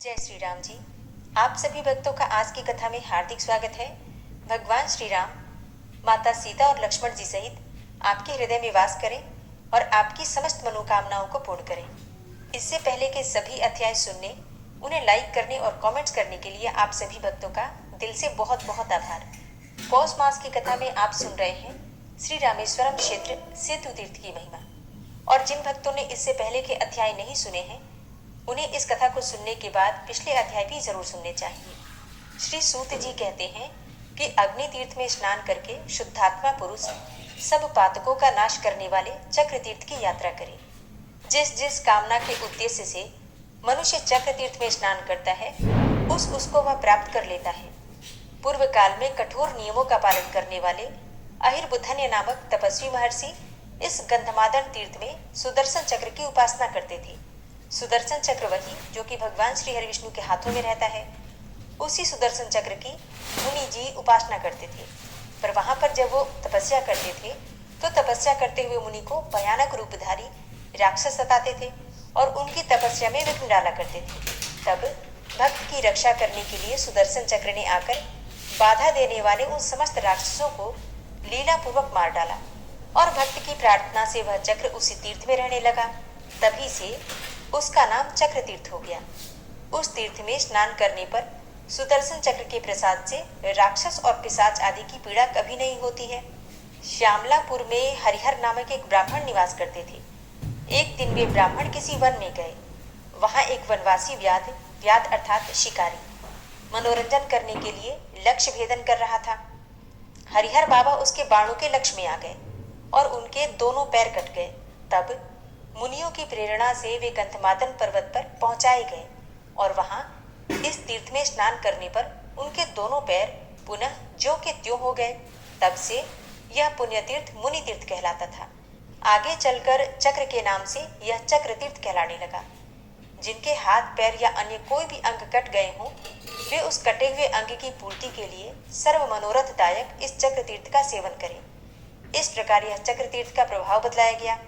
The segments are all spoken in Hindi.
जय श्री राम जी। आप सभी भक्तों का आज की कथा में हार्दिक स्वागत है। भगवान श्री राम माता सीता और लक्ष्मण जी सहित आपके हृदय में वास करें और आपकी समस्त मनोकामनाओं को पूर्ण करें। इससे पहले के सभी अध्याय सुनने, उन्हें लाइक करने और कमेंट्स करने के लिए आप सभी भक्तों का दिल से बहुत बहुत आभार। पौष मास की कथा में आप सुन रहे हैं श्री रामेश्वरम क्षेत्र सेतु तीर्थ की महिमा। और जिन भक्तों ने इससे पहले के अध्याय नहीं सुने हैं, उन्हें इस कथा को सुनने के बाद पिछले अध्याय भी जरूर सुनने चाहिए। श्री सूत जी कहते हैं कि अग्नि तीर्थ में स्नान करके शुद्धात्मा पुरुष सब पातकों का नाश करने वाले चक्र तीर्थ की यात्रा करे। जिस जिस कामना के उद्देश्य से मनुष्य चक्र तीर्थ में स्नान करता है, उसको वह प्राप्त कर लेता है। पूर्व काल में कठोर नियमों का पालन करने वाले अहिर्बुद्धन्य नामक तपस्वी महर्षि इस गंधमादन तीर्थ में सुदर्शन चक्र की उपासना करते थे। सुदर्शन चक्र वही जो कि भगवान श्री हरि विष्णु के हाथों में रहता है। उसी सुदर्शन चक्र की मुनि जी उपासना करते थे। पर वहां पर जब वो तपस्या करते थे तो तपस्या करते हुए मुनि को भयानक रूपधारी राक्षस सताते थे और उनकी तपस्या में विघ्न डाला करते थे। तब भक्त की रक्षा करने के लिए सुदर्शन चक्र ने आकर बाधा देने वाले उन समस्त राक्षसों को लीलापूर्वक मार डाला और भक्त की प्रार्थना से वह चक्र उसी तीर्थ में रहने लगा। तभी से उसका नाम चक्र तीर्थ हो गया। उस तीर्थ में स्नान करने पर सुदर्शन चक्र के प्रसाद से राक्षस और पिशाच आदि की पीड़ा कभी नहीं होती है। श्यामलापुर में हरिहर नामक एक ब्राह्मण निवास करते थे। एक दिन वे ब्राह्मण किसी वन में गए। वहां एक वनवासी व्याध अर्थात शिकारी मनोरंजन करने के लिए लक्ष्य भेदन कर रहा था। हरिहर बाबा उसके बाणों के लक्ष्य में आ गए और उनके दोनों पैर कट गए। तब मुनियों की प्रेरणा से वे गंधमादन पर्वत पर पहुंचाए गए और वहां इस तीर्थ में स्नान करने पर उनके दोनों पैर पुनः ज्यों के त्यों हो गए। तब से यह पुण्य तीर्थ मुनि तीर्थ कहलाता था। आगे चलकर चक्र के नाम से यह चक्र तीर्थ कहलाने लगा। जिनके हाथ पैर या अन्य कोई भी अंग कट गए हों, वे उस कटे हुए अंग की पूर्ति के लिए सर्व मनोरथदायक इस चक्र तीर्थ का सेवन करें। इस प्रकार यह चक्र तीर्थ का प्रभाव बदलाया गया।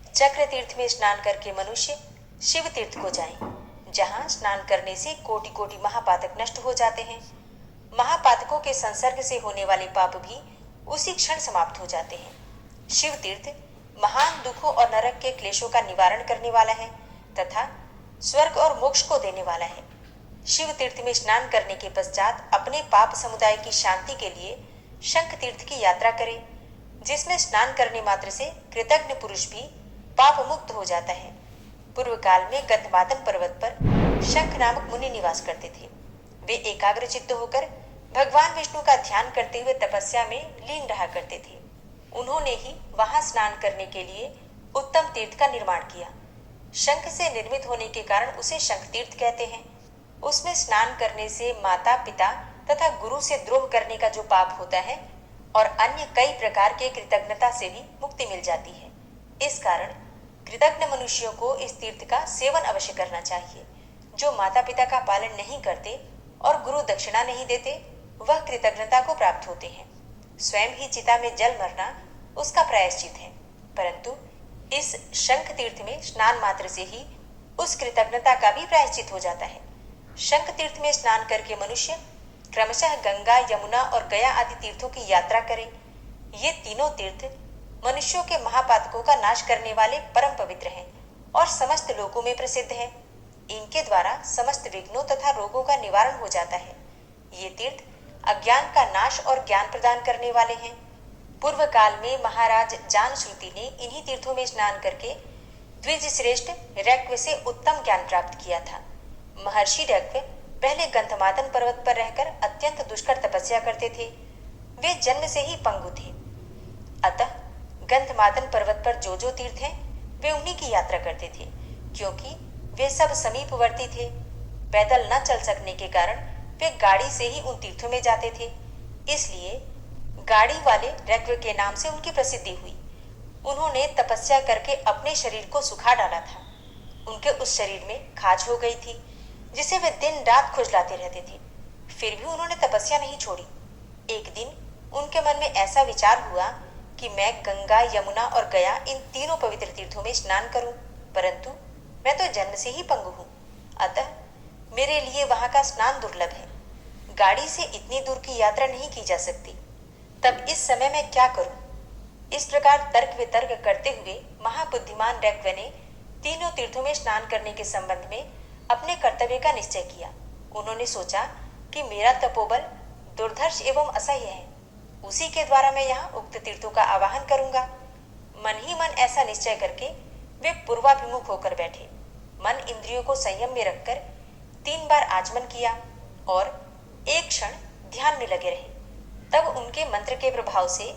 चक्र तीर्थ में स्नान करके मनुष्य शिव तीर्थ को जाए, जहां स्नान करने से कोटि कोटि महापातक नष्ट हो जाते हैं। महापातकों के संसर्ग से होने वाले पाप भी उसी क्षण समाप्त हो जाते हैं। शिव तीर्थ महान दुखों और नरक के क्लेशों का निवारण करने वाला है तथा स्वर्ग और मोक्ष को देने वाला है। शिव तीर्थ में स्नान करने के पश्चात अपने पाप समुदाय की शांति के लिए शंख तीर्थ की यात्रा करें, जिसमें स्नान करने मात्र से कृतज्ञ पुरुष भी पाप मुक्त हो जाता है। पूर्व काल में गंधमादन पर्वत पर शंख नामक मुनि निवास करते थे। वे एकाग्र चित्त होकर भगवान विष्णु का ध्यान करते हुए तपस्या में लीन रहा करते थे। उन्होंने ही वहां स्नान करने के लिए उत्तम तीर्थ का निर्माण किया। शंख से निर्मित होने के कारण उसे शंख तीर्थ कहते हैं। उसमें स्नान करने से माता पिता तथा गुरु से द्रोह करने का जो पाप होता है और अन्य कई प्रकार के कृतज्ञता से भी मुक्ति मिल जाती है। इस कारण कृतज्ञ मनुष्यों को इस तीर्थ का सेवन अवश्य करना चाहिए। जो माता पिता का पालन नहीं करते और गुरु दक्षिणा नहीं देते, वह कृतज्ञता को प्राप्त होते हैं। स्वयं ही चिता में जल मरना उसका प्रायश्चित है, परंतु इस शंख तीर्थ में स्नान मात्र से ही उस कृतज्ञता का भी प्रायश्चित हो जाता है। शंख तीर्थ में स्नान करके मनुष्य क्रमशः गंगा, यमुना और गया आदि तीर्थों की यात्रा करें। ये तीनों तीर्थ मनुष्यों के महापातकों का नाश करने वाले परम पवित्र हैं और समस्त लोकों में प्रसिद्ध हैं। इनके द्वारा समस्त विघ्नों तथा रोगों का निवारण हो जाता है। ये तीर्थ अज्ञान का नाश और ज्ञान प्रदान करने वाले हैं। पूर्व काल में महाराज जानश्रुति ने इन्हीं तीर्थों में स्नान करके द्विज श्रेष्ठ ऋक्व से उत्तम ज्ञान प्राप्त किया था। महर्षि ऋक्व पहले गंधमादन पर्वत पर रहकर अत्यंत दुष्कर तपस्या करते थे। वे जन्म से ही पंगु थे, अतः गंधमादन पर्वत पर जो तीर्थ हैं, वे उन्हीं की यात्रा करते थे। क्योंकि वे सब समीपवर्ती थे, पैदल न चल सकने के कारण वे गाड़ी से ही उन तीर्थों में जाते थे। इसलिए गाड़ी वाले ऋक्व के नाम से उनकी प्रसिद्धि हुई। उन्होंने तपस्या करके अपने शरीर को सुखा डाला था। उनके उस शरीर में खाज हो गई थी, जिसे वे दिन रात खुजलाते रहते थे। फिर भी उन्होंने तपस्या नहीं छोड़ी। एक दिन उनके मन में ऐसा विचार हुआ कि मैं गंगा, यमुना और गया इन तीनों पवित्र तीर्थों में स्नान करूं, परंतु मैं तो जन्म से ही पंगु हूं, अतः मेरे लिए वहां का स्नान दुर्लभ है। गाड़ी से इतनी दूर की यात्रा नहीं की जा सकती। तब इस समय मैं क्या करूं? इस प्रकार तर्क वितर्क करते हुए महाबुद्धिमान रैक्व ने तीनों तीर्थों में स्नान करने के संबंध में अपने कर्तव्य का निश्चय किया। उन्होंने सोचा कि मेरा तपोबल दुर्धर्ष एवं असह्य है, उसी के द्वारा मैं यहाँ उक्त तीर्थों का आवाहन करूंगा। मन ही मन ऐसा निश्चय करके वे पूर्वाभिमुख होकर बैठे। मन इंद्रियों को संयम में रखकर 3 बार आचमन किया और एक क्षण ध्यान में लगे रहे। तब उनके मंत्र के प्रभाव से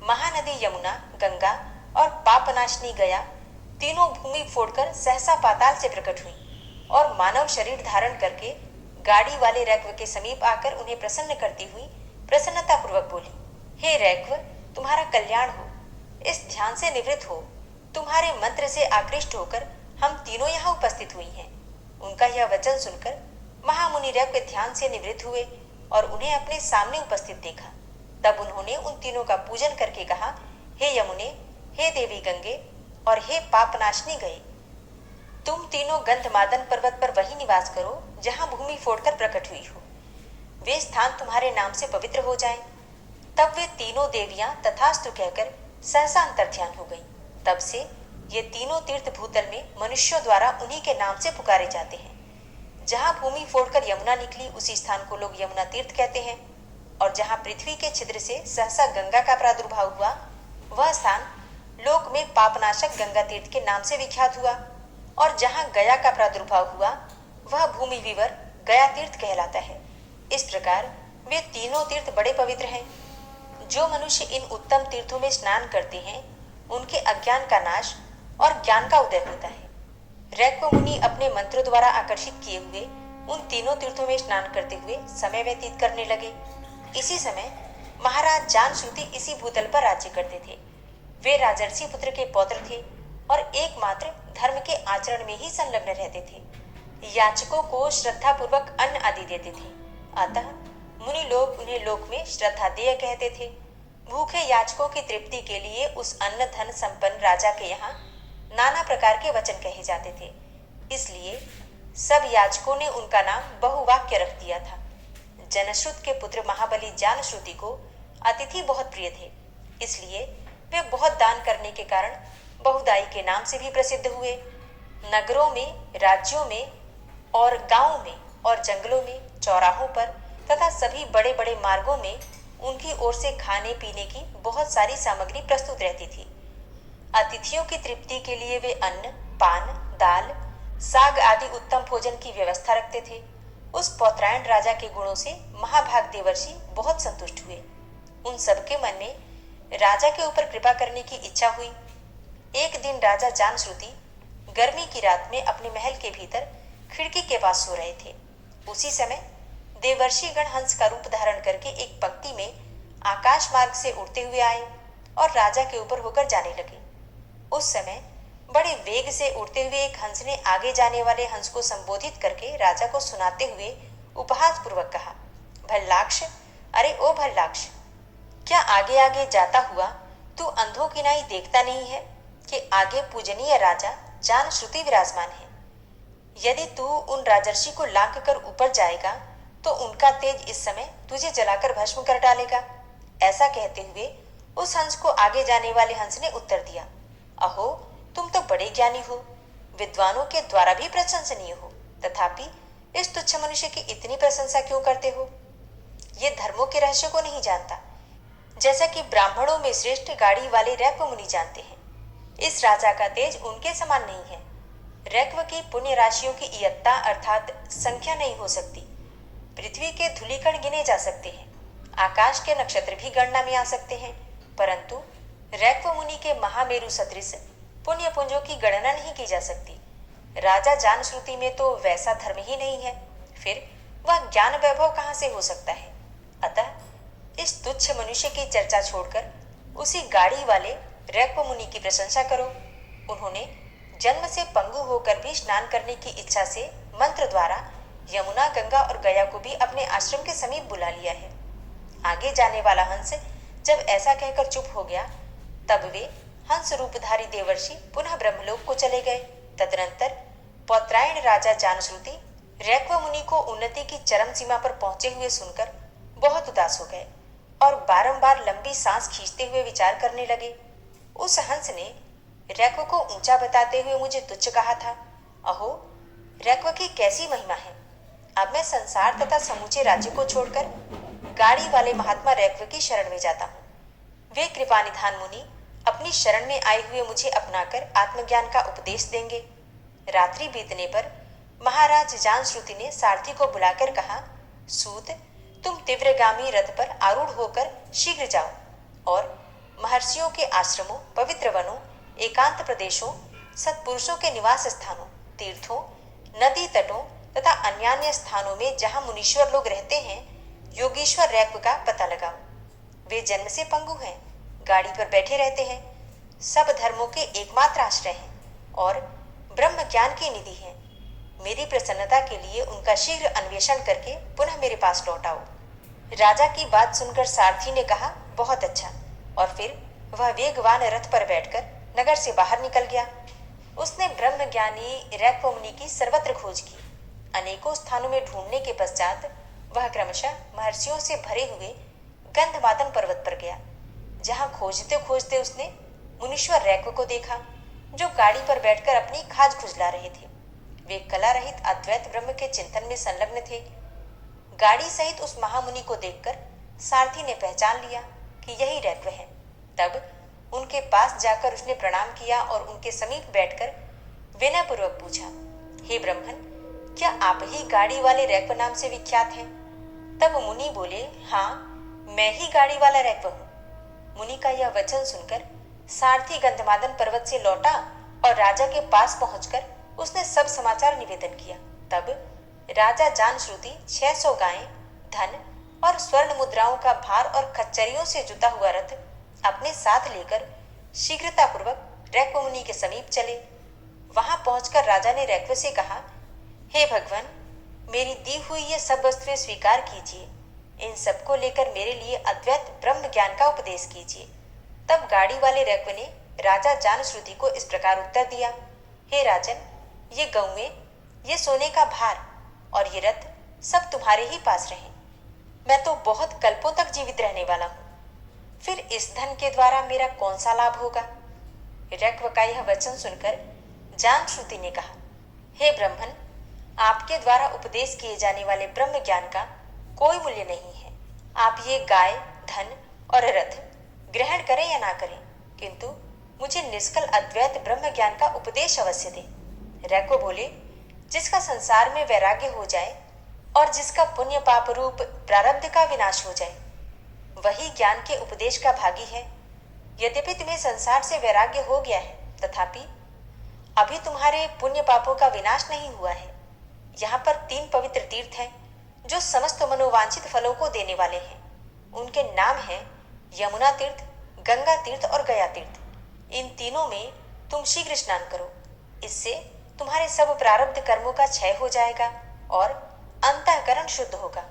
महानदी यमुना, गंगा और पापनाशनी गया तीनों भूमि फोड़कर सहसा पाताल से प्रकट हुई और मानव शरीर धारण करके गाड़ी वाले रैक्व के समीप आकर उन्हें प्रसन्न करती हुई प्रसन्नता पूर्वक बोली, हे रैक्व, तुम्हारा कल्याण हो। इस ध्यान से निवृत्त हो। तुम्हारे मंत्र से आकृष्ट होकर हम तीनों यहाँ उपस्थित हुई हैं। उनका यह वचन सुनकर महामुनि रैक्व ध्यान से निवृत्त हुए और उन्हें अपने सामने उपस्थित देखा। तब उन्होंने उन तीनों का पूजन करके कहा, हे यमुने, हे देवी गंगे और हे पापनाशनी गए, तुम तीनों गंधमादन पर्वत पर वही निवास करो जहां भूमि फोड़कर प्रकट हुई हो। वे स्थान तुम्हारे नाम से पवित्र हो जाएं। तब वे तीनों देवियां तथास्तु कहकर सहसा अंतर्ध्यान हो गई। तब से ये तीनों तीर्थ भूतल में मनुष्यों द्वारा उन्हीं के नाम से पुकारे जाते हैं। जहां भूमि फोड़कर यमुना निकली उसी स्थान को लोग यमुना तीर्थ कहते हैं और जहां पृथ्वी के छिद्र से सहसा गंगा का प्रादुर्भाव हुआ वह स्थान लोक में पापनाशक गंगा तीर्थ के नाम से विख्यात हुआ और जहां गया का प्रादुर्भाव हुआ वह भूमि विवर गया तीर्थ कहलाता है। इस प्रकार वे तीनों तीर्थ बड़े पवित्र हैं। जो मनुष्य इन उत्तम तीर्थों में स्नान करते हैं उनके अज्ञान का नाश और ज्ञान का उदय होता है। रैक्व मुनि अपने मंत्रों द्वारा आकर्षित किए हुए उन तीनों तीर्थों में स्नान करते हुए समय व्यतीत करने लगे। इसी समय महाराज जानश्रुति इसी भूतल पर राज्य करते थे। वे राजर्षि पुत्र के पौत्र थे और एकमात्र धर्म के आचरण में ही संलग्न रहते थे। याचकों को श्रद्धा पूर्वक अन्न आदि देते थे, अतः मुनि लोग उन्हें लोक में श्रद्धादेय कहते थे। भूखे याचकों की तृप्ति के लिए उस अन्न धन संपन्न राजा के यहाँ नाना प्रकार के वचन कहे जाते थे। इसलिए सब याचकों ने उनका नाम बहुवाक्य रख दिया था। जनश्रुत के पुत्र महाबली जानश्रुति को अतिथि बहुत प्रिय थे, इसलिए वे बहुत दान करने के कारण बहुदाई के नाम से भी प्रसिद्ध हुए। नगरों में, राज्यों में और गांवों में और जंगलों में, चौराहों पर तथा सभी बड़े बड़े मार्गों में उनकी ओर से खाने पीने की बहुत सारी सामग्री प्रस्तुत रहती थी। अतिथियों की तृप्ति के लिए वे अन्न, पान, दाल, साग आदि उत्तम भोजन की व्यवस्था रखते थे। उस पौत्रायण राजा के गुणों से महाभाग देवर्षि बहुत संतुष्ट हुए। उन सबके मन में राजा के ऊपर कृपा करने की इच्छा हुई। एक दिन राजा जानश्रुति गर्मी की रात में अपने महल के भीतर खिड़की के पास सो रहे थे। उसी समय देवर्षि गण हंस का रूप धारण करके एक पंक्ति में आकाश मार्ग से उड़ते हुए आए और राजा के ऊपर होकर जाने लगे। उस समय बड़े वेग से उड़ते हुए एक हंस ने आगे जाने वाले हंस को संबोधित करके राजा को सुनाते हुए उपहास पूर्वक कहा, भल्लाक्ष, अरे ओ भल्लाक्ष, क्या आगे आगे जाता हुआ तू अंधों की नाई देखता नहीं है कि आगे पूजनीय राजा जानश्रुति विराजमान है। यदि तू उन राजर्षि को लांघ कर ऊपर जाएगा तो उनका तेज इस समय तुझे जलाकर भस्म कर डालेगा। ऐसा कहते हुए उस हंस को आगे जाने वाले हंस ने उत्तर दिया, अहो, तुम तो बड़े ज्ञानी हो, विद्वानों के द्वारा भी प्रशंसनीय हो, तथापि इस तुच्छ मनुष्य की इतनी प्रशंसा क्यों करते हो? ये धर्मों के रहस्य को नहीं जानता, जैसा कि ब्राह्मणों में श्रेष्ठ गाड़ी वाले रैक्व मुनि जानते हैं। इस राजा का तेज उनके समान नहीं है। रैक्व की पुण्य राशियों की इयत्ता अर्थात संख्या नहीं हो सकती। पृथ्वी के धूलिकण गिने जा सकते हैं, आकाश के नक्षत्र भी गणना में आ सकते हैं, परंतु रैक्व मुनि के महामेरु सदृश पुण्य पुंजों की गणना नहीं की जा सकती। राजा जानश्रुति में तो वैसा धर्म ही नहीं है, फिर वह ज्ञान वैभव कहाँ से हो सकता है? अतः इस तुच्छ मनुष्य की चर्चा छोड़कर उसी गाड़ी वाले रैक्व मुनि की प्रशंसा करो। उन्होंने जन्म से पंगु होकर भी स्नान करने की इच्छा से मंत्र द्वारा यमुना, गंगा और गया को भी अपने आश्रम के समीप बुला लिया है। आगे जाने वाला हंस जब ऐसा कहकर चुप हो गया तब वे हंस रूपधारी देवर्षि पुनः ब्रह्मलोक को चले गए। तदनंतर पौत्रायण राजा जानश्रुति रैक्व मुनि को उन्नति की चरम सीमा पर पहुंचे हुए सुनकर बहुत उदास हो गए और बारंबार लंबी सांस खींचते हुए विचार करने लगे। उस हंस ने रैक्व को ऊंचा बताते हुए मुझे तुच्छ कहा था। अहो, रैक्व की कैसी महिमा है। अब मैं संसार तथा समूचे राज्य को छोड़कर गाड़ी वाले महात्मा रैक्व की शरण में जाता हूँ। वे कृपानिधान मुनि अपनी शरण में आए हुए मुझे अपनाकर आत्मज्ञान का उपदेश देंगे। रात्रि बीतने पर महाराज जानश्रुति ने सारथी को बुलाकर कहा, सूत, तुम तीव्रगामी रथ पर आरूढ़ होकर शीघ्र जाओ और महर्षियों के आश्रमों, पवित्र वनों, एकांत प्रदेशों, सत्पुरुषों के निवास स्थानों, तीर्थों, नदी तटों तथा अन्यान्य स्थानों में जहां मुनीश्वर लोग रहते हैं, योगीश्वर रैक्व का पता लगाओ। वे जन्म से पंगु हैं, गाड़ी पर बैठे रहते हैं, सब धर्मों के एकमात्र आश्रय हैं और ब्रह्म ज्ञान की निधि हैं। मेरी प्रसन्नता के लिए उनका शीघ्र अन्वेषण करके पुनः मेरे पास लौट आओ। राजा की बात सुनकर सारथी ने कहा, बहुत अच्छा, और फिर वह वेगवान रथ पर बैठकर नगर से बाहर निकल गया। उसने ब्रह्म ज्ञानी रैक्व मुनि की सर्वत्र खोज की। अनेकों स्थानों में ढूंढने के पश्चात वह क्रमशः महर्षियों से भरे हुए गंधमादन पर्वत पर गया, जहां खोजते खोजते उसने मुनीश्वर रैक्व को देखा, जो गाड़ी पर बैठकर अपनी खाज खुजला रहे थे। वे कला रहित अद्वैत ब्रह्म के चिंतन में संलग्न थे। गाड़ी सहित उस महामुनि को देखकर सारथी ने पहचान लिया कि यही रैक्व है। तब उनके पास जाकर उसने प्रणाम किया और उनके समीप बैठकर विनयपूर्वक पूछा, हे ब्रह्मन, क्या आप ही गाड़ी वाले रैक्व नाम से विख्यात हैं? तब मुनि बोले, हाँ, मैं ही गाड़ी वाला रैक्व हूँ। मुनि का यह वचन सुनकर सारथी गंधमादन पर्वत से लौटा और राजा के पास पहुंचकर उसने सब समाचार निवेदन किया। तब राजा जानश्रुति 600 गायें, धन और स्वर्ण मुद्राओं का भार और खच्चरियों से जुता हुआ रथ अपने साथ लेकर शीघ्रतापूर्वक रैक्व मुनि के समीप चले। वहां पहुंचकर राजा ने रैक्व से कहा, हे भगवान, मेरी दी हुई ये सब वस्तुएं स्वीकार कीजिए। इन सबको लेकर मेरे लिए अद्वैत ब्रह्म ज्ञान का उपदेश कीजिए। तब गाड़ी वाले रैक्व ने राजा जानश्रुति को इस प्रकार उत्तर दिया, हे राजन, ये गौएं, ये सोने का भार और ये रथ सब तुम्हारे ही पास रहे। मैं तो बहुत कल्पों तक जीवित रहने वाला हूँ, फिर इस धन के द्वारा मेरा कौन सा लाभ होगा? रैक्व का यह वचन सुनकर जानश्रुति ने कहा, हे ब्रह्मन, आपके द्वारा उपदेश किए जाने वाले ब्रह्म ज्ञान का कोई मूल्य नहीं है। आप ये गाय, धन और रथ ग्रहण करें या ना करें, किंतु मुझे निष्कल अद्वैत ब्रह्म ज्ञान का उपदेश अवश्य दें। रैक्व बोले, जिसका संसार में वैराग्य हो जाए और जिसका पुण्य पाप रूप प्रारब्ध का विनाश हो जाए, वही ज्ञान के उपदेश का भागी है। यद्यपि तुम्हें संसार से वैराग्य हो गया है, तथापि अभी तुम्हारे पुण्य पापों का विनाश नहीं हुआ है। यहाँ पर 3 पवित्र तीर्थ हैं जो समस्त मनोवांछित फलों को देने वाले हैं। उनके नाम हैं यमुना तीर्थ, गंगा तीर्थ और गया तीर्थ। इन तीनों में तुम शीघ्र स्नान करो, इससे तुम्हारे सब प्रारब्ध कर्मों का क्षय हो जाएगा और अंतःकरण शुद्ध होगा।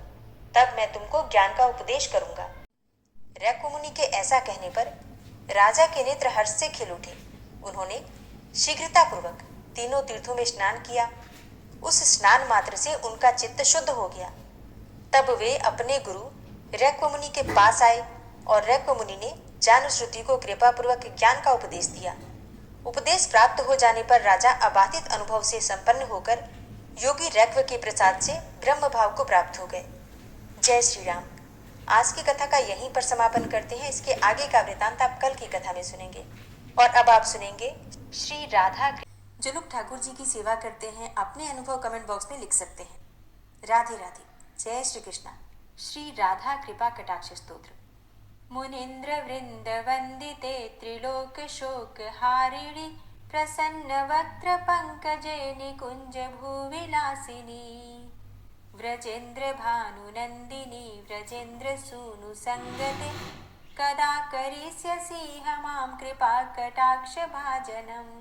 तब मैं तुमको ज्ञान का उपदेश करूंगा। रैक्व मुनि के ऐसा कहने पर राजा के नेत्र हर्ष से खिल उठे। उन्होंने शीघ्रतापूर्वक तीनों तीर्थों में स्नान किया। उस स्नान मात्र से उनका चित्त शुद्ध हो गया। तब वे अपने गुरु रैक्व मुनि के पास आए और रैक्व मुनि ने जानश्रुति को कृपापूर्वक ज्ञान का उपदेश दिया। उपदेश प्राप्त हो जाने पर राजा अबाधित अनुभव से संपन्न होकर योगी रैक्व के प्रसाद से ब्रह्म भाव को प्राप्त हो गए। जय श्री राम। आज की कथा का यहीं पर समापन करते हैं। इसके आगे का वृतांत आप कल की कथा में सुनेंगे। और अब आप सुनेंगे श्री राधा। जो लोग ठाकुर जी की सेवा करते हैं अपने अनुभव कमेंट बॉक्स में लिख सकते हैं। राधे राधे। जय श्री कृष्णा। श्री राधा कृपा कटाक्ष स्तोत्र। मुनीन्द्र वृंद वंदिते त्रिलोक शोक हारिणी प्रसन्न वक्त्र पंकजे निकुंज भूविलासिनी व्रजेन्द्र भानुनंदिनी व्रजेन्द्र सूनु संगते कदा करिष्यसि मां कृपा कटाक्ष भाजनम्।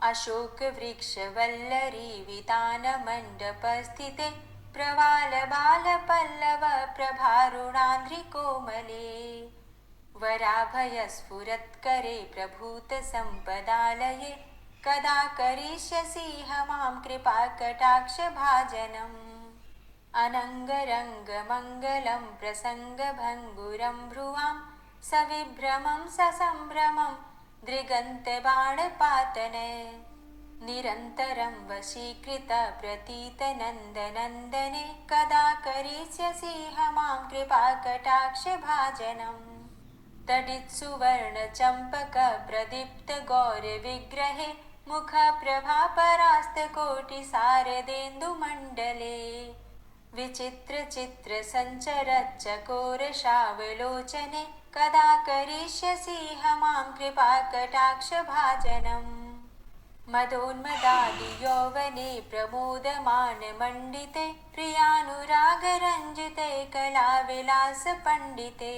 अशोक वृक्ष वल्लरी वितान मंडप स्थिते प्रवाल बाल पल्लव प्रभारुणांध्रि कोमले वराभय स्फुरत्करे प्रभूत संपदालये कदा करिष्यसि मां कृपाकटाक्षभाजनम् अनङ्गरङ्गमङ्गलं प्रसङ्गभङ्गुरं भ्रुवां सविभ्रमं ससम्भ्रमं दृगन्तबाणपातने निरन्तरं वशीकृतप्रतीतनन्दनन्दने कदा करिष्यसि मां कृपाकटाक्षभाजनम् तडित्सुवर्णचम्पकप्रदीप्तगौरविग्रहे मुखप्रभापरास्तकोटिसारदेन्दुमण्डले विचित्रचित्रसञ्चरच्चकोरशावलोचने कदा करिष्यसि मां कृपाकटाक्षभाजनम् मदोन्मदादियौवने प्रमोदमानमण्डिते प्रियानुरागरञ्जिते कलाविलासपण्डिते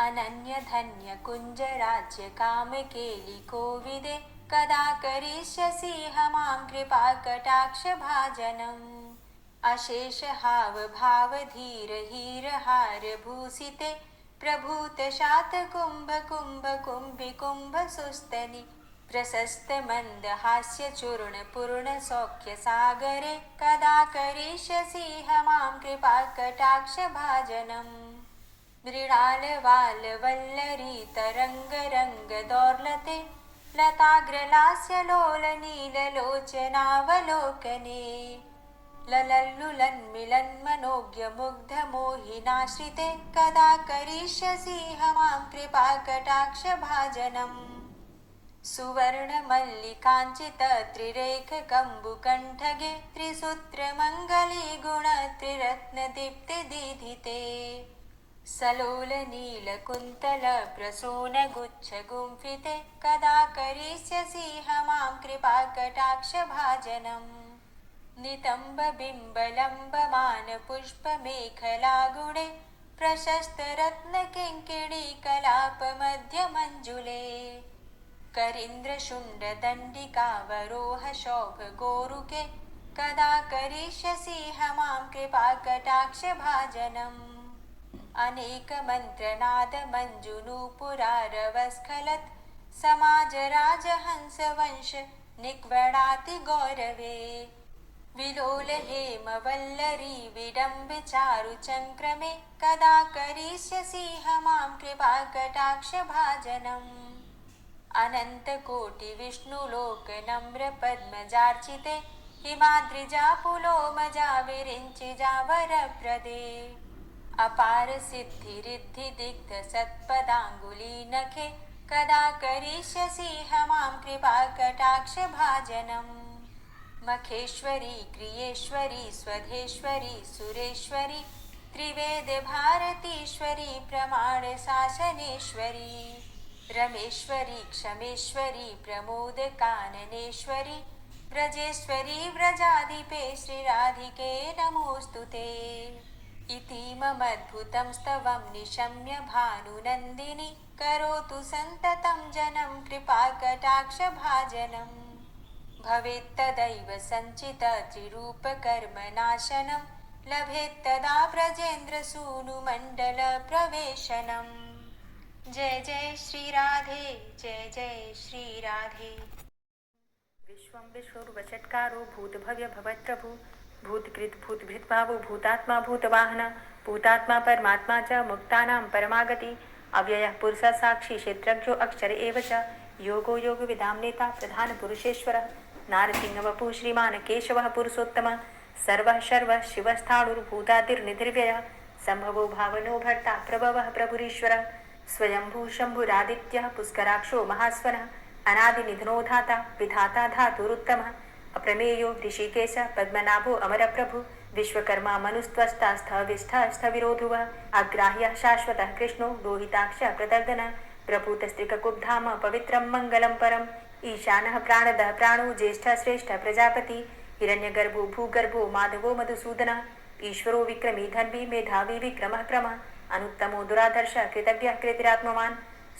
अनन्यधन्यकुञ्जराज्यकामकेलिकोविदे कदा करिष्यसि मां कृपाकटाक्षभाजनम् अशेषहावभावधीरहीरहारभूषिते प्रभूतशातकुम्भकुम्भकुम्भिकुम्भसुस्तनि प्रशस्तमन्दहास्यचूर्णपूर्णसौख्यसागरे कदा करिष्यसि मां कृपाकटाक्षभाजनम् मृणालवालवल्लरीतरङ्गरङ्गदौर्लते लताग्रलास्यलोलनीललोचनावलोकने ललल्लुलन्मिलन्मनोज्ञमुग्धमोहिनाश्रिते कदा करिष्यसि मां कृपाकटाक्षभाजनम् सुवर्णमल्लिकाञ्चितत्रिरेखकम्बुकण्ठगे त्रिसूत्रमङ्गलीगुणत्रिरत्नदीप्तिदीधिते सलोलनीलकुन्तलप्रसूनगुच्छगुम्फिते कदा करिष्यसि मां कृपाकटाक्षभाजनम् नितम्बबिम्बलम्बमानपुष्पमेखलागुणे प्रशस्तरत्नकिङ्किणीकलापमध्यमञ्जुले करीन्द्रशुण्डदण्डिकावरोहशोभगोरुके कदा करिष्यसि मां कृपाकटाक्षभाजनम् अनेकमन्त्रनादमञ्जुनूपुरारवस्खलत् समाजराजहंसवंश निक्वणाति गौरवे विलोलहेमवल्लरी विडम्बिचारुचङ्क्रमे कदा करिष्यसि मां कृपाकटाक्षभाजनम् अनन्तकोटिविष्णुलोकनम्रपद्मजार्चिते हिमाद्रिजापुलोमजा विरिञ्चिजावरप्रदे अपारसिद्धिरिद्धिदिग्धसत्पदाङ्गुलीनखे कदा करिष्यसि मां कृपाकटाक्षभाजनम् मखेश्वरी क्रियेश्वरी स्वधेश्वरी सुरेश्वरी त्रिवेदभारतीश्वरी प्रमाणशासनेश्वरी रमेश्वरी क्षमेश्वरी प्रमोदकाननेश्वरी व्रजेश्वरी व्रजाधिपे श्रीराधिके नमोऽस्तु ते इतीममद्भुतं स्तवं निशम्य भानुनन्दिनी करोतु सन्ततं जनं कृपाकटाक्षभाजनम् भवेत्तदैव सञ्चितत्रिरूपकर्मनाशनं लभेत्तदा ब्रजेन्द्रसूनुमण्डलप्रवेशनम् जय जय श्री राधे जय जय श्री राधे। विश्वं विश्वरूपचत्कारो भूतभव्य भवत्प्रभु भूतकृत भूतभृद्भावो भूतात्मा भूतवाहन भूतात्मा परमात्मा च मुक्तानां परमागति अव्ययः पुरुषः साक्षी क्षेत्रज्ञो अक्षर एव च योगो योगविदां नेता प्रधानपुरुषेश्वरः नारसिंहवपुः श्रीमान् केशवः पुरुषोत्तमः सर्वः शर्वः शिवस्थाणुर्भूतादिर्निधिर्व्ययः सम्भवो भावनो भर्ता प्रभवः प्रभुरीश्वरः स्वयंभू शम्भुरादित्यः पुष्कराक्षो महास्वनः अनादिनिधनो धाता विधाता धातुरुत्तमः अप्रमेयो ऋषिकेश पद्मनाभो अमरप्रभु विश्वकर्मा मनुस्त्वस्तास्थविष्ठस्थविरोधुवः अग्राह्यः शाश्वतः कृष्णो लोहिताक्षः प्रदर्दनः प्रभूतस्त्रिककुब्धाम पवित्रं मङ्गलं परम् ईशानः प्राणदः प्राणो ज्येष्ठः श्रेष्ठः प्रजापति हिरण्यगर्भो भूगर्भो माधवो मधुसूदनः ईश्वरो विक्रमी धन्वी मेधावी विक्रमः क्रमः अनुत्तमो दुराधर्षः कृतज्ञः कृतिरात्मवान्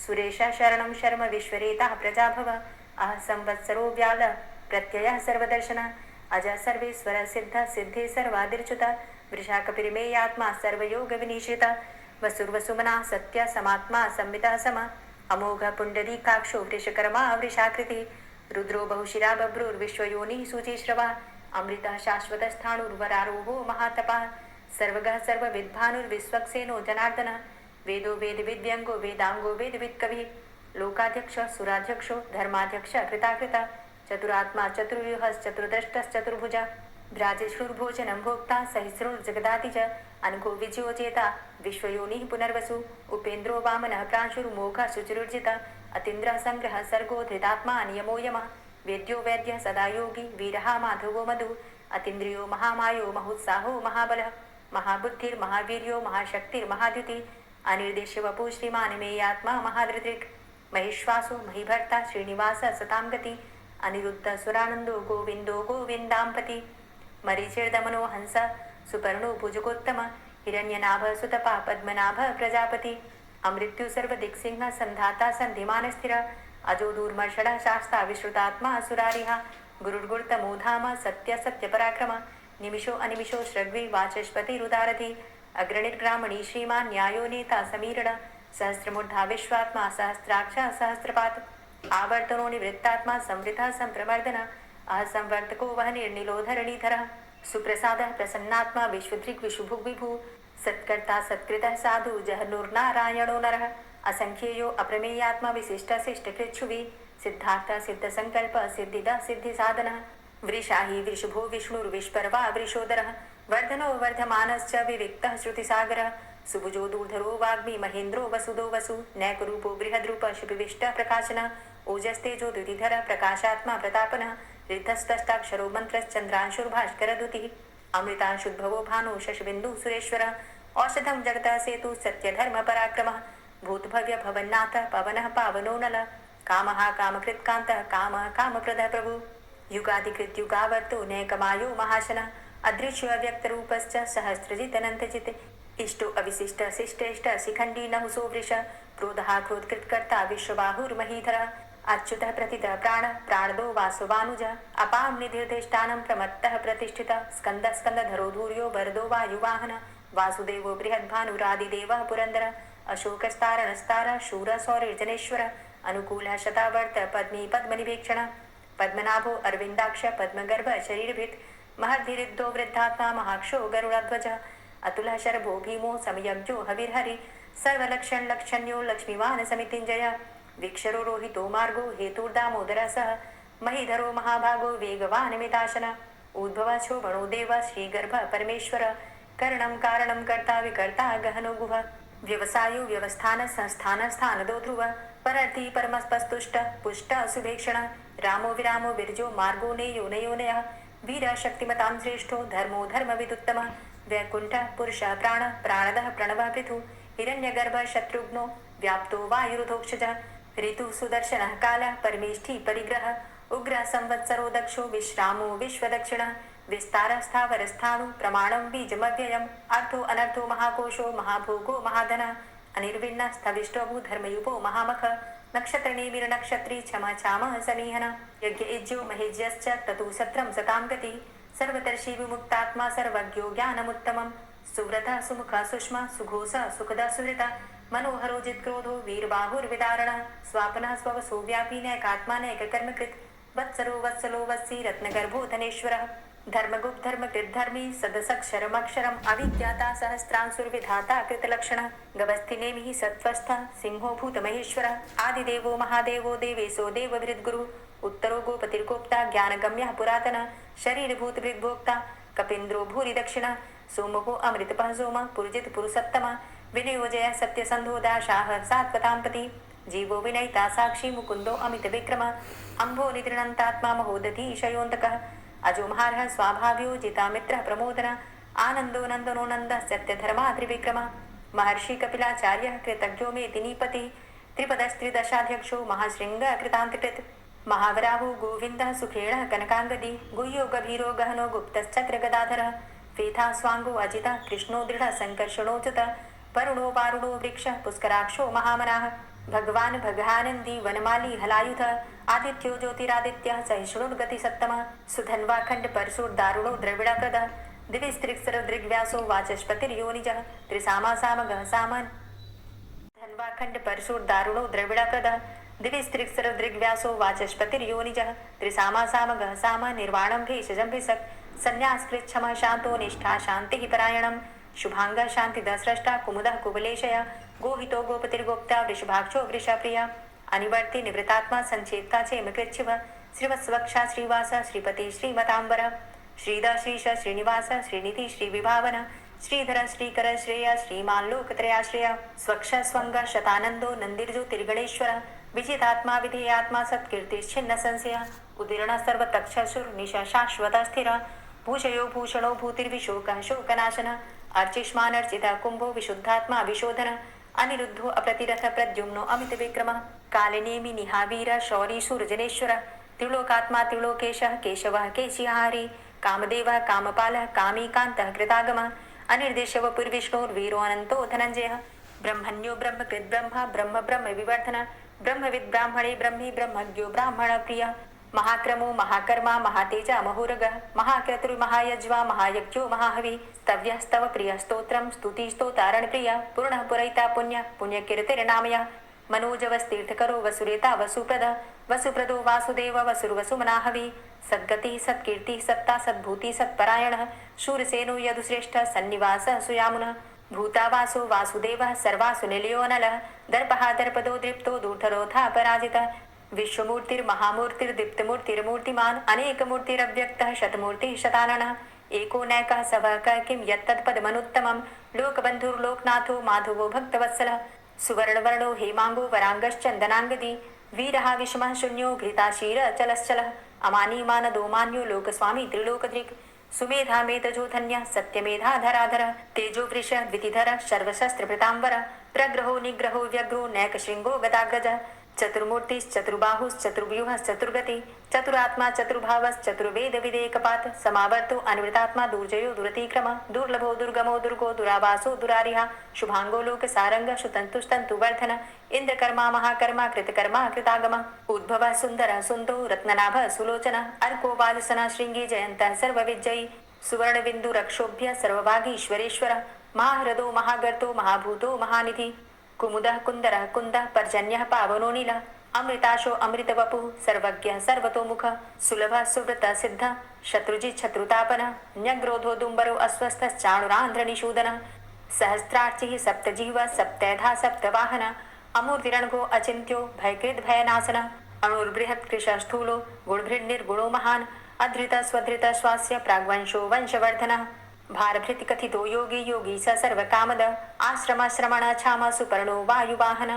सुरेशः शरणं शर्म विश्वरेताः प्रजाभव अह संवत्सरो व्यालः प्रत्ययः सर्वदर्शनः अजः सर्वेश्वर सिद्ध सिद्धे सर्वादिर्च्युतः वृषाकपिरिमेयात्मा सर्वयोगविनिश्रितः वसुर्वसुमना सत्य समात्मा संवितः समः अमोघ पुण्डरीकाक्षो वृषकर्मा वृषाकृतिः रुद्रो बहुशिरा बभ्रुर्विश्वयोनिः शुचिश्रवा अमृतः शाश्वतस्थाणुर्वरारोहो महातपः सर्वगः सर्वविद्भानुर्विश्वक्सेनो जनार्दनः वेदो वेदविद्यङ्गो वेदाङ्गो वेदवित्कविः लोकाध्यक्ष सुराध्यक्षो धर्माध्यक्ष कृताकृता चतुरात्मा चतुर्व्यूहश्चतुर्द्रष्टश्चतुर्भुज भ्राजश्रुर्भोजनं भोक्ता सहिस्रुर्जगदाति च अनघो विजयो चेता विश्वयोनिः पुनर्वसु उपेन्द्रो वामनः प्रांशुर्मोघः शुचिरुर्जितः अतीन्द्रः संग्रहः सर्गो धृतात्मा नियमो यमः वेद्यो वैद्यः सदा योगी वीरः माधवो मधु अतीन्द्रियो महामायो महोत्साहो महाबलः महाबुद्धिर्महावीर्यो महाशक्तिर्महाद्युति अनिर्देश्य वपु श्रीमान् मेयात्मा महाधृतिर् महेश्वासो महीभर्ता श्रीनिवास सतां गति अनिरुद्ध सुरानन्दो गोविन्दो गोविन्दाम्पति मरीचिर्दमनो हंस सुपर्णो भुजगोत्तम हिरण्यनाभ सुतपा पद्मनाभ प्रजापति अमृत्यु सर्वदिक्सिंह संधाता संधिमान स्थिर अजो दूर्मर्षण शास्ता विश्रुतात्मा सुरारिहा गुरुर्गुर्तमोधाम सत्य सत्य पराक्रम निमिषो अनिमिषो श्रग्वी वाचस्पतिरुदारथि अग्रणिर्ग्रामणी श्रीमान् न्यायो नेता समीरण सहस्रमूर्धा विश्वात्मा सहस्राक्ष सहस्रपात आवर्तनो निवृत्तात्मा संवृतः संप्रवर्धन असंवर्तको वह निर्निलोधरणीधरः सुप्रसादः प्रसन्नात्मा विश्वदृक् विशुभुग् विभु सत्कर्ता सत्कृतः साधु जहनुर्नारायणो नरः असंख्येयो अप्रमेयात्मा विशिष्टशिष्टकृच्छुवि सिद्धार्थ सिद्धसंकल्प सिद्धिदः सिद्धिसाधनः वृषाहि वृषभो विष्णुर्विष्पर्वा वृषोदरः वर्धनो वर्धमानश्च विविक्तः श्रुतिसागरः सुभुजो दूर्धरो वाग्मी महेन्द्रो वसुदो वसु नैकरूपो बृहद्रूप शुभिविष्टः प्रकाशनः ओजस्तेजो द्युतिधरः प्रकाशात्मा प्रतापनः रिद्धस्तष्टाक्षरो मन्त्रश्चन्द्रांशुर्भास्करद्युतिः अमृतांशुद्भवो भानु शशबिन्दुः सुरेश्वरः औषधं जगतः सेतु सत्यधर्म पराक्रमः भूतभव्य भवन्नाथ पवनः पावनो नलः कामः कामकृत्कान्तः कामः कामप्रदः प्रभु युगाधिकृत युगावर्तो नैकमायो महाशनः अदृश्यो अव्यक्तरूपश्च सहस्रजितनन्तचित् इष्टो अविशिष्ट शिष्टेष्ट शिखण्डी नहुसो वृष क्रोधः क्रोधकृत्कर्ता विश्वबाहुर्महीधरः अच्युतः प्रतितः प्राणदो वासुवानुजः अपां निधिर्धिष्ठानं प्रमत्तः प्रतिष्ठितः स्कन्दः स्कन्दधरो धूर्यो वरदो वायुवाहनः वासुदेवो बृहद्भानुरादिदेवः पुरन्दरः अशोकस्तारणस्तारः शूरः सौरिर्जनेश्वरः अनुकूलः शतावर्त पद्मी पद्मनिभीक्षणः पद्मनाभो अरविन्दाक्ष पद्मगर्भ शरीरभृत् महद्धिरिद्धो वृद्धात्मा महाक्षो गरुडध्वजः अतुलः शरभो भीमो समयज्ञो हविर्हरि सर्वलक्षण्यो लक्ष्मीवान् समितिञ्जयः वीक्षरो रोहितो मार्गो हेतुर्दामोदरः सः महीधरो महाभागो वेगवान् मिताशनः उद्भवः शोभणो देवः श्रीगर्भः परमेश्वरः करणं कारणं कर्ता विकर्ता गहनो गुहः व्यवसायो व्यवस्थान संस्थान स्थानदो ध्रुव परर्थी परमस्पस्तुष्ट पुष्ट सुभेक्षण रामो विरामो विरजो मार्गो नेयो नयोनयः वीर शक्तिमतां श्रेष्ठो धर्मो धर्मविदुत्तम वैकुण्ठ पुरुष प्राणदः प्रणवः पृथु हिरण्यगर्भ शत्रुघ्नो व्याप्तो वायुरुधोक्षजः ऋतु सुदर्शनः कालः परमेष्ठी परिग्रह उग्र संवत्सरो दक्षो विश्रामो विश्वदक्षिणः विस्तार स्थावर स्थाणु प्रमाणं बीजमव्ययम् अर्थो अनर्थो महाकोशो महाभोगो महाधनः अनिर्विण्ण स्थविष्टभू धर्मयुपो महामख नक्षत्रनेमिर नक्षत्री क्षमा क्षामः समीहन यज्ञ इज्यो महेज्यश्च ततु सत्रं सतां गति सर्वदर्शी विमुक्तात्मा सर्वज्ञो ज्ञानमुत्तमं सुव्रतः सुमुखः सुष्मा सुघोषः सुखदः सुहृतः मनोहरो जित्क्रोधो वीरबाहुर्विदारणः स्वापनः स्ववसो व्यापी नैकात्मा नैककर्मकृत् वत्सरो वत्सलो वत्सी रत्नगर्भो धनेश्वरः धर्मगुप्त धर्मकृद्धर्मी सदसक्षरमक्षरम् अविज्ञाता सहस्रांशुर्विधाता कृतलक्षणः गवस्थिनेमिः सत्त्वस्थः सिंहो भूतमहेश्वरः आदिदेवो महादेवो देवेशो देवभृद्गुरुः उत्तरो गोपतिर्गोप्ता ज्ञानगम्यः पुरातनः शरीरभूतभृद्भोक्ता कपीन्द्रो भूरि दक्षिणः सोमो अमृतपः सोमः पुरुजित पुरुषोत्तमः विनयोजय सत्यसन्धो दाशाः सात्वताम्पति जीवो विनयिता साक्षी मुकुन्दो अमित विक्रमः अम्भो निद्रणन्तात्मा महोदधी शयोन्तकः अजो महारः स्वाभाव्यो जितामित्रः प्रमोदन आनन्दो नन्दनो नन्दः सत्यधर्मा त्रिविक्रमः महर्षि कपिलाचार्यः कृतज्ञो मेदिनीपति त्रिपदस्त्रिदशाध्यक्षो महाशृङ्गः कृतान्तिकृत् महावराहो गोविन्दः सुखेणः कनकाङ्गदी गुह्यो गभीरो गहनो गुप्तश्चक्रगदाधरः फेथा स्वाङ्गो अजितः कृष्णो दृढः सङ्कर्षणोच्युतः वरुणो वारुणो वृक्षः पुष्कराक्षो महामनाः भगवान् भगानन्दी वनमाली हलायुधः आदित्यो ज्योतिरादित्यः सहिष्णुर्गतिसत्तमः सुधन्वाखण्ड परशुर्दारुणो द्रविडप्रदः दिविस्त्रिक्सरदृग्व्यासो वाचस्पतिर्योनिजः त्रिसामा सामगः सामन् धन्वाखण्ड परशुर्दारुणो द्रविडप्रदः दिविस्त्रिक्सरदृग्व्यासो वाचस्पतिर्योनिजः त्रिसामा सामगः साम निर्वाणं भेषजं भिषक् संन्यासकृच्छमः शान्तो निष्ठा शान्तिः परायणं शुभांगः शान्तिदः स्रष्टा कुमुदः कुवलेशय गोहितो गोपतिर्गोप्ता वृषभाक्षो वृषप्रिया अनिवर्ति निवृतात्मा संचेता चेमकृच्छिव श्रीवत्सवक्षा श्रीवास श्रीपति श्रीमतांबर श्रीधर श्रीश श्रीनिवास श्रीनिधि श्रीविभावन श्रीधर श्रीकर श्रेय श्रीमान लोकत्रयाश्रय स्वक्ष स्वंग शतानंदो नंदिर्ज्योतिर्गणेश्वर विजितात्मा विधेयात्मा सत्कीर्तिश्छिन्न संशय उदीर्ण सर्वतक्षसुर निश शाश्वत स्थिर भूषयो भूषणो भूतिर्विशोक शोकनाशन अर्चिष्मान अर्चिता कुंभो विशुद्धात्मा विशोधन अनिरुद्धो अप्रतिरथ प्रद्युम्नो अमित विक्रम कालिनेमि निहावीर शौरी सूर्जनेश्वर त्रिलोकात्मा त्रिलोकेशः केशवः केशिहारी कामदेवः कामपालः कामीकान्तः कृतागमः अनिर्देशव पुर्विष्णुर्वीरो अनन्तो धनञ्जयः ब्रह्मण्यो ब्रह्मकृद् ब्रह्म ब्रह्म ब्रह्म विवर्धन ब्रह्मविद् ब्राह्मणे ब्रह्मी ब्रह्मज्ञो ब्राह्मण प्रिय महाक्रमो महाकर्मा महातेजा महोरगः महाक्रतुर्महायज्वा महायज्ञो महाहवि स्तव्यः स्तव प्रिय स्तोत्रं स्तुतिस्तोतारण प्रिय पूर्णः पुरैता पुण्य पुण्यकीर्तिर्नामय मनोजवस्तीर्थकरो वसुरेता वसुप्रद वसुप्रदो वासुदेव वसुर्वसुमनाहवि सद्गतिः सत्कीर्तिः सत्ता सद्भूति सत्परायणः शूरसेनो यदुश्रेष्ठः सन्निवासः सुयामुनः भूतावासो वासुदेवः सर्वासु निलयोनलः दर्पः दर्पदो दृप्तो दूर्धरोधा पराजितः विश्वमूर्तिर्महामूर्तिर्दीप्तमूर्तिर्मूर्तिमान् अनेकमूर्तिरव्यक्तः शतमूर्तिः शताननः एको नैकः सवकः किं यत्तत्पदमनुत्तमं लोकबन्धुर्लोकनाथो माधवो भक्तवत्सलः सुवर्णवर्णो हेमांगो वरांगश्चन्दनांगदी वीरः विषमः शून्यो घृताशीरचलश्चलः अमानीमानदो मान्यो लोकस्वामी त्रिलोकदृक् सुमेधा मेधजो धन्यः सत्यमेधाधराधरः तेजो वृषः द्वितिधरः सर्वशस्त्रभृताम्बरः प्रग्रहो निग्रहो व्यग्रो नैकशृङ्गो गदाग्रजः चतुर्मूर्तिश्चतुर्बाहुश्चतुर्व्यूहश्चतुर्गति चतुरात्मा चतुर्भावश्चतुर्वेद विदेकपात समावर्तो अनिवृतात्मा दुर्जयो दुरतिक्रम दुर्लभो दुर्गमो दुर्गो दुरावासो दुरारिहा शुभांगो लोक सारंग सुतंतुस्तंतु वर्धन इंद्रकर्मा महाकर्मा कृतकर्मा कृतागम उद्भव सुंदर सुंदो रत्ननाभ सुलोचन अर्को वाजसन श्रृंगी जयंत सर्वविजयी सुवर्ण बिंदु रक्षोभ्य सर्वभागीश्वरेश्वर महाहृदो महागर्तो महाभूतो महानिधि कुमुदः कुंदरः कुंदः पर्जन्यः पावनो नीलः अमृताशो अमृतवपुः सर्वज्ञः सर्वतोमुखः सुलभः सुव्रतः सिद्धः शत्रुजित् शत्रुतापनः न्यग्रोधो दुम्बरो अस्वस्थश्चाणुरान्ध्रनिषूदनः सहस्रार्चिः सप्तजिह्वः सप्तैधा सप्तवाहनः अमूर्तिरणघो अचिन्त्यो भयकृद् भयनाशनः अणुर्बृहत्कृशः स्थूलो गुणभृन्निर्गुणो महान् अधृतः स्वधृतः स्वास्य प्राग्वंशो वंशवर्धनः भारभृति कथितो योगी योगी स सर्वकामद आश्रम श्रमण छाम सुपर्णो वायुवाहन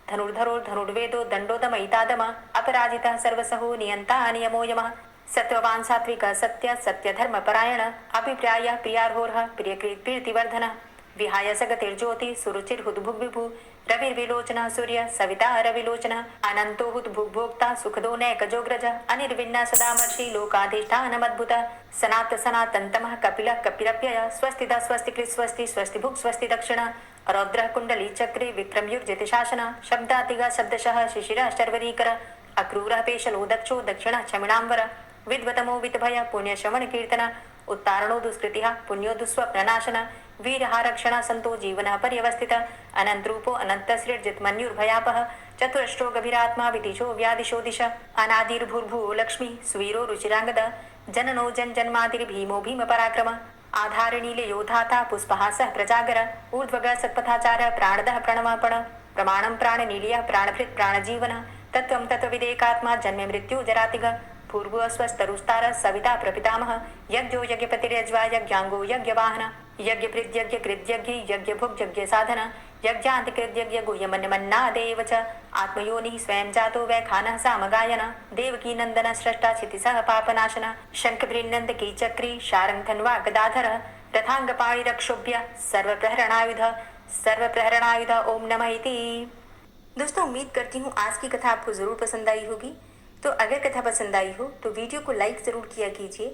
धनुर्धरो धनुर्वेदो दंडोदमयितादम अपराजितः सर्वसहो नियंता नियमो यमः सत्ववान् सात्विकः सत्य सत्यधर्मपरायण अभिप्रायः प्रियार्होर्ह प्रियकृत् प्रीतिवर्धनः विहाय सगतिर्ज्योति सुरुचिर्हुद्भुग्विभु रविर्विलोचनः सूर्य सविता रविलोचनः अनंतो हुद्भुग्भोक्ता सुखदो नैकजोग्रज अनिर्विण्ण सदामर्षि लोकाधिष्ठानमद्भुतः सनात सनातन्तमः कपिलः कपिरप्यय स्वस्तिदा स्वस्तिकृत् स्वस्ति स्वस्तिभुक् स्वस्ति दक्षिण रौद्रः कुण्डली चक्रे विक्रमयुर्जितशासन शब्दातिगा शब्दशः शिशिरः शर्वरीकर अक्रूरः पेशलो दक्षो दक्षिणः क्षमिणाम्बर विद्वतमो वितभय पुण्यश्रवण कीर्तन उत्तारणो दुष्कृतिः पुण्यो दुःस्वप्ननाशन वीरः रक्षण संतो जीवनः पर्यवस्थित अनंतरूपो अनन्तसृर्जित मन्युर्भयापः चतुरष्टो गभीरात्मा विदिशो व्यादिशो दिश अनादिर्भूर्भुवो लक्ष्मी सुवीरो रुचिरांगद जननो जन्मादिर्भीमो भीम पराक्रम आधारनीले योधाता पुष्पहासः प्रजागर ऊर्ध्वग सत्पथाचार प्राणदः प्रणवापण प्रमाणं प्राणनीलियः प्राणभृत् प्राणजीवन तत्त्वं तत्त्वविदेकात्मा जन्म मृत्यु जरातिग भूर्भुवस्वस्तरुस्तार सविता प्रपितामह यज्ञो यज्ञपतिर्यज्वा यज्ञांगो यज्ञवाहन यज्ञभृद्यज्ञ कृद्यज्ञ यज्ञभुक् यज्ञ साधन यज्ञान्तिकृद्यज्ञ गुह्यमन्यमन्नादेव च आत्मयोनिः स्वयं जातो वैखानः सामगायन देवकी नन्दन स्रष्टा क्षितिसः पापनाशन शङ्खभृन्नन्दकी चक्री शारङ्गधन्वा गदाधरः रथाङ्गपाणिरक्षोभ्य सर्वप्रहरणायुध ओम नमः इति। दोस्तों उम्मीद करती हूँ आज की कथा आपको ज़रूर पसंद आई होगी। तो अगर कथा पसंद आई हो तो वीडियो को लाइक ज़रूर किया कीजिए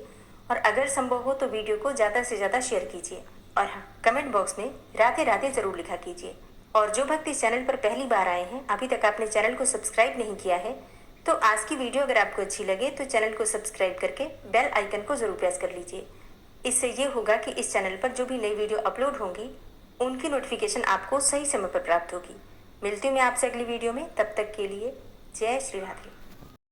और अगर संभव हो तो वीडियो को ज़्यादा से ज़्यादा शेयर कीजिए और हाँ कमेंट बॉक्स में राधे राधे ज़रूर लिखा कीजिए। और जो भक्त इस चैनल पर पहली बार आए हैं अभी तक आपने चैनल को सब्सक्राइब नहीं किया है तो आज की वीडियो अगर आपको अच्छी लगे तो चैनल को सब्सक्राइब करके बेल आइकन को ज़रूर प्रेस कर लीजिए। इससे ये होगा कि इस चैनल पर जो भी नई वीडियो अपलोड होंगी उनकी नोटिफिकेशन आपको सही समय पर प्राप्त होगी। मिलती हूँ मैं आपसे अगली वीडियो में, तब तक के लिए जय श्री राधे।